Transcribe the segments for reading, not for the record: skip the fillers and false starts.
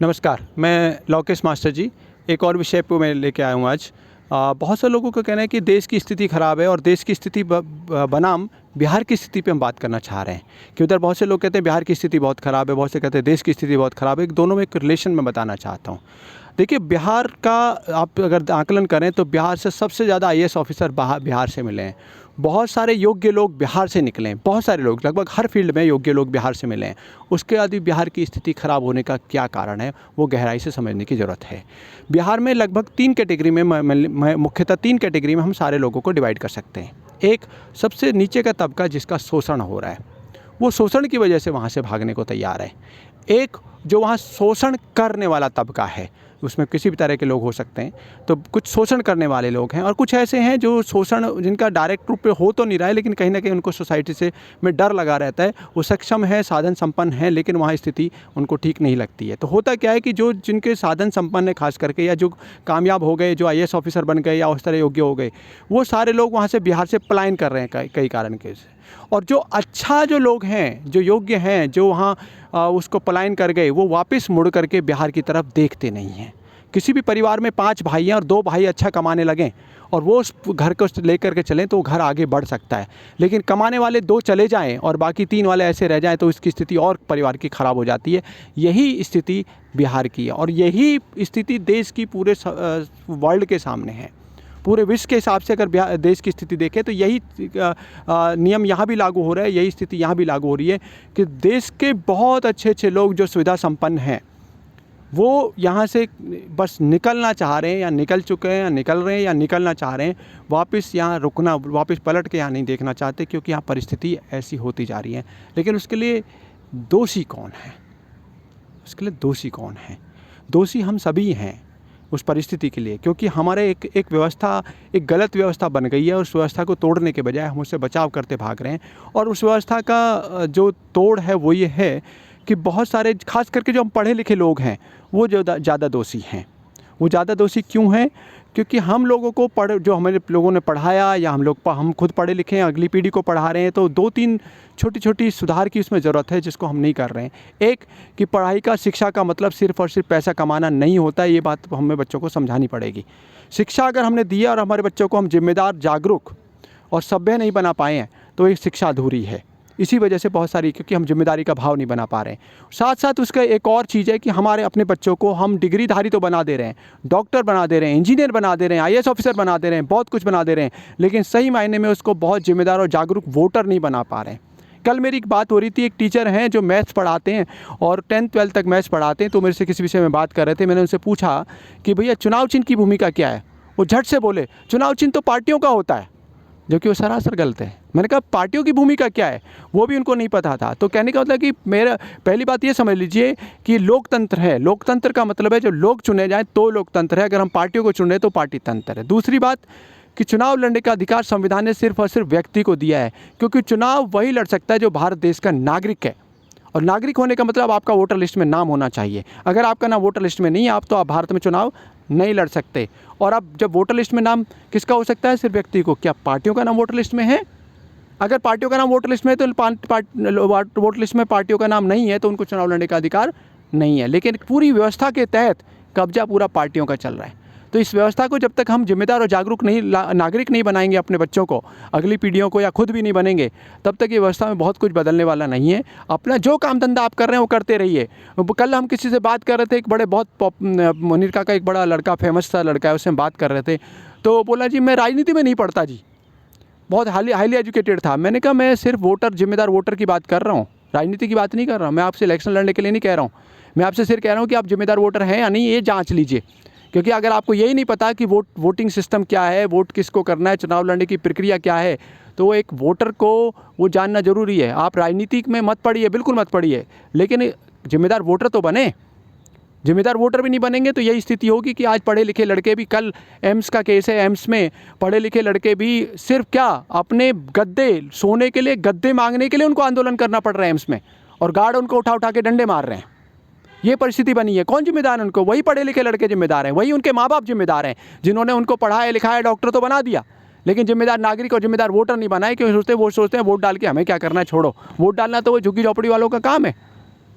नमस्कार, मैं लोकेश मास्टर जी। एक और विषय पे मैं लेके आया हूँ आज। बहुत से लोगों का कहना है कि देश की स्थिति ख़राब है और देश की स्थिति बनाम बिहार की स्थिति पे हम बात करना चाह रहे हैं कि उधर बहुत से लोग कहते हैं बिहार की स्थिति बहुत ख़राब है, बहुत से कहते हैं देश की स्थिति बहुत ख़राब है। दोनों में एक रिलेशन मैं बताना चाहता हूँ। देखिए, बिहार का आप अगर आकलन करें तो बिहार से सबसे ज़्यादा आईएएस ऑफिसर बिहार से मिले हैं। बहुत सारे योग्य लोग बिहार से निकले हैं, बहुत सारे लोग, लगभग हर फील्ड में योग्य लोग बिहार से मिले हैं। उसके बाद भी बिहार की स्थिति ख़राब होने का क्या कारण है, वो गहराई से समझने की ज़रूरत है। बिहार में लगभग 3 कैटेगरी में मुख्यतः 3 कैटेगरी में हम सारे लोगों को डिवाइड कर सकते हैं। एक, सबसे नीचे का तबका जिसका शोषण हो रहा है, वो शोषण की वजह से वहाँ से भागने को तैयार है। एक, जो वहाँ शोषण करने वाला तबका है, उसमें किसी भी तरह के लोग हो सकते हैं, तो कुछ शोषण करने वाले लोग हैं और कुछ ऐसे हैं जो शोषण जिनका डायरेक्ट रूप पे हो तो नहीं रहा है, लेकिन कहीं ना कहीं उनको सोसाइटी से में डर लगा रहता है। वो सक्षम है, साधन संपन्न है, लेकिन वहाँ स्थिति उनको ठीक नहीं लगती है। तो होता क्या है कि जो जिनके साधन संपन्न है खास करके, या जो कामयाब हो गए, जो आईएएस ऑफिसर बन गए या उस तरह योग्य हो गए, वो सारे लोग वहाँ से बिहार से पलायन कर रहे हैं कई कारण के से। और जो अच्छा जो लोग हैं, जो योग्य हैं, जो वहाँ उसको पलायन कर गए, वो वापस मुड़ करके बिहार की तरफ देखते नहीं हैं। किसी भी परिवार में 5 भाई हैं और 2 भाई अच्छा कमाने लगें और वो उस घर को लेकर के चलें तो वो घर आगे बढ़ सकता है। लेकिन कमाने वाले 2 चले जाएं और बाकी 3 वाले ऐसे रह जाएं तो इसकी स्थिति और परिवार की ख़राब हो जाती है। यही स्थिति बिहार की है और यही स्थिति देश की पूरे वर्ल्ड के सामने है। पूरे विश्व के हिसाब से अगर देश की स्थिति देखें तो यही नियम यहाँ भी लागू हो रहा है, यही स्थिति यहाँ भी लागू हो रही है कि देश के बहुत अच्छे लोग जो सुविधा संपन्न हैं, वो यहाँ से बस निकलना चाह रहे हैं, या निकल चुके हैं, या निकल रहे हैं, या निकलना चाह रहे हैं। वापस यहाँ रुकना, वापस पलट के यहाँ नहीं देखना चाहते, क्योंकि यहाँ परिस्थिति ऐसी होती जा रही है। लेकिन उसके लिए दोषी कौन है? उसके लिए दोषी कौन है? दोषी हम सभी हैं उस परिस्थिति के लिए, क्योंकि हमारे एक व्यवस्था, एक गलत व्यवस्था बन गई है। उस व्यवस्था को तोड़ने के बजाय हम उससे बचाव करते भाग रहे हैं। और उस व्यवस्था का जो तोड़ है वो ये है कि बहुत सारे, खास करके जो हम पढ़े लिखे लोग हैं, वो ज़्यादा दोषी हैं। वो ज़्यादा दोषी क्यों हैं? क्योंकि हम लोगों को जो हमारे लोगों ने पढ़ाया, या हम खुद पढ़े लिखे हैं, अगली पीढ़ी को पढ़ा रहे हैं, तो 2-3 छोटी सुधार की उसमें ज़रूरत है, जिसको हम नहीं कर रहे हैं। एक, कि पढ़ाई का, शिक्षा का मतलब सिर्फ़ और सिर्फ पैसा कमाना नहीं होता है। ये बात हमें बच्चों को समझानी पड़ेगी। शिक्षा अगर हमने दिया और हमारे बच्चों को हम जिम्मेदार, जागरूक और सभ्य नहीं बना पाए हैं, तो ये शिक्षा अधूरी है। इसी वजह से बहुत सारी, क्योंकि हम जिम्मेदारी का भाव नहीं बना पा रहे हैं। साथ साथ उसका एक और चीज़ है कि हमारे अपने बच्चों को हम डिग्रीधारी तो बना दे रहे हैं, डॉक्टर बना दे रहे हैं, इंजीनियर बना दे रहे हैं, आईएएस ऑफिसर बना दे रहे हैं, बहुत कुछ बना दे रहे हैं, लेकिन सही मायने में उसको बहुत जिम्मेदार और जागरूक वोटर नहीं बना पा रहे हैं। कल मेरी एक बात हो रही थी, एक टीचर हैं जो मैथ्स पढ़ाते हैं और 10th-12th तक मैथ्स पढ़ाते हैं, तो मेरे से किसी विषय में बात कर रहे थे। मैंने उनसे पूछा कि भैया चुनाव चिन्ह की भूमिका क्या है? वो झट से बोले, चुनाव चिन्ह तो पार्टियों का होता है, जो कि वो सरासर गलत है। मैंने कहा पार्टियों की भूमिका क्या है, वो भी उनको नहीं पता था। तो कहने का मतलब कि मेरा, पहली बात ये समझ लीजिए कि लोकतंत्र है। लोकतंत्र का मतलब है जो लोग चुने जाएं तो लोकतंत्र है। अगर हम पार्टियों को चुन रहे तो पार्टी तंत्र है। दूसरी बात कि चुनाव लड़ने का अधिकार संविधान ने सिर्फ और सिर्फ व्यक्ति को दिया है, क्योंकि चुनाव वही लड़ सकता है जो भारत देश का नागरिक है। और नागरिक होने का मतलब आपका वोटर लिस्ट में नाम होना चाहिए। अगर आपका नाम वोटर लिस्ट में नहीं है, तो आप भारत में चुनाव नहीं लड़ सकते। और अब जब वोटर लिस्ट में नाम किसका हो सकता है? सिर्फ व्यक्ति को। क्या पार्टियों का नाम वोटर लिस्ट में है? अगर पार्टियों का नाम वोटर लिस्ट में है तो वोटर लिस्ट में पार्टियों का नाम नहीं है, तो उनको चुनाव लड़ने का अधिकार नहीं है। लेकिन पूरी व्यवस्था के तहत कब्जा पूरा पार्टियों का चल रहा है। तो इस व्यवस्था को जब तक हम जिम्मेदार और जागरूक नागरिक नहीं बनाएंगे अपने बच्चों को, अगली पीढ़ियों को, या खुद भी नहीं बनेंगे, तब तक ये व्यवस्था में बहुत कुछ बदलने वाला नहीं है। अपना जो काम धंधा आप कर रहे हैं वो करते रहिए। कल हम किसी से बात कर रहे थे, एक बड़े बहुत मुनीर का एक बड़ा लड़का, फेमस सा लड़का है, उससे हम बात कर रहे थे, तो बोला जी मैं राजनीति में नहीं पढ़ता जी, बहुत हाईली एजुकेटेड था। मैंने कहा मैं सिर्फ जिम्मेदार वोटर की बात कर रहा हूँ, राजनीति की बात नहीं कर रहा हूँ। मैं आपसे इलेक्शन लड़ने के लिए नहीं कह रहा हूँ, मैं आपसे सिर्फ कह रहा हूँ कि आप जिम्मेदार वोटर हैं या नहीं, ये जांच लीजिए। क्योंकि अगर आपको यही नहीं पता कि वोटिंग सिस्टम क्या है, वोट किसको करना है, चुनाव लड़ने की प्रक्रिया क्या है, तो एक वोटर को वो जानना ज़रूरी है। आप राजनीति में मत पढ़िए, बिल्कुल मत पढ़िए, लेकिन जिम्मेदार वोटर तो बने। जिम्मेदार वोटर भी नहीं बनेंगे तो यही स्थिति होगी कि आज पढ़े लिखे लड़के भी, कल एम्स का केस है, एम्स में पढ़े लिखे लड़के भी सिर्फ क्या, अपने गद्दे, सोने के लिए गद्दे मांगने के लिए उनको आंदोलन करना पड़ रहा है एम्स में, और गार्ड उनको उठा के डंडे मार रहे हैं। ये परिस्थिति बनी है। कौन जिम्मेदार है उनको? वही पढ़े लिखे लड़के जिम्मेदार हैं, वही उनके माँ बाप जिम्मेदार हैं, जिन्होंने उनको पढ़ाया लिखाया, डॉक्टर तो बना दिया, लेकिन जिम्मेदार नागरिक और जिम्मेदार वोटर नहीं बनाए। क्यों सोचते हैं वोट डाल के हमें क्या करना है, छोड़ो। वोट डालना तो वो झुग्गी झोपड़ी वालों का काम है,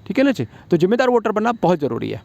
ठीक है ना जी। तो जिम्मेदार वोटर बनना बहुत ज़रूरी है।